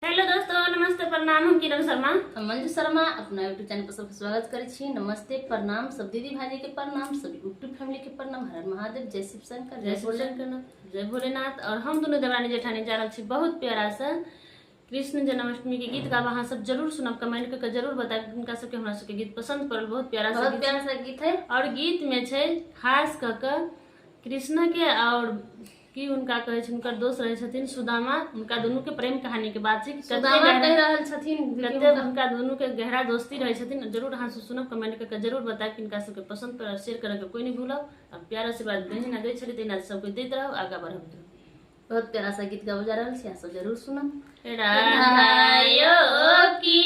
Hello दोस्तों, नमस्ते प्रणाम। हम किरण शर्मा, हम मंजू शर्मा अपना यूट्यूब चैनल पर सबके स्वागत करे छी। नमस्ते प्रणाम सब दीदी भाई के प्रणाम, सब यूट्यूब फैमिली के प्रणाम। हर हर महादेव, जय शिव शंकर, जय शंकर, जय भोलेनाथ। और हम दोनों देवरानी जेठानी जा रहे छी बहुत प्यारा सा कृष्ण जन्माष्टमी के गीत गावा। हाँ सब जरूर सुनब, कमेंट करके जरूर बताएब किनका सबके हमरा सबके गीत पसंद पड़ल। बहुत प्यारा सा गीत है। और गीत में छै खास कऽ कऽ कृष्ण के और की उनका कहे छै उनकर दोस्त रहे छथिन सुदामा, उनका दोनों के प्रेम कहानी के बात छै। कते उनका दोनों के गहरा दोस्ती रहे छथिन। जरूर अहाँ सुनब, कमेंट करके जरूर बताएब किनका सबके पसंद पर। शेयर करे के कोई नहीं भूलब। अब प्यारा से बात दहिना दै छलै तहिना सबके दैत रहब, आगा बढ़ब। बहुत प्यारा सा गीत गावल जा रहल छी, अहाँ सब जरूर सुनब। राधायो की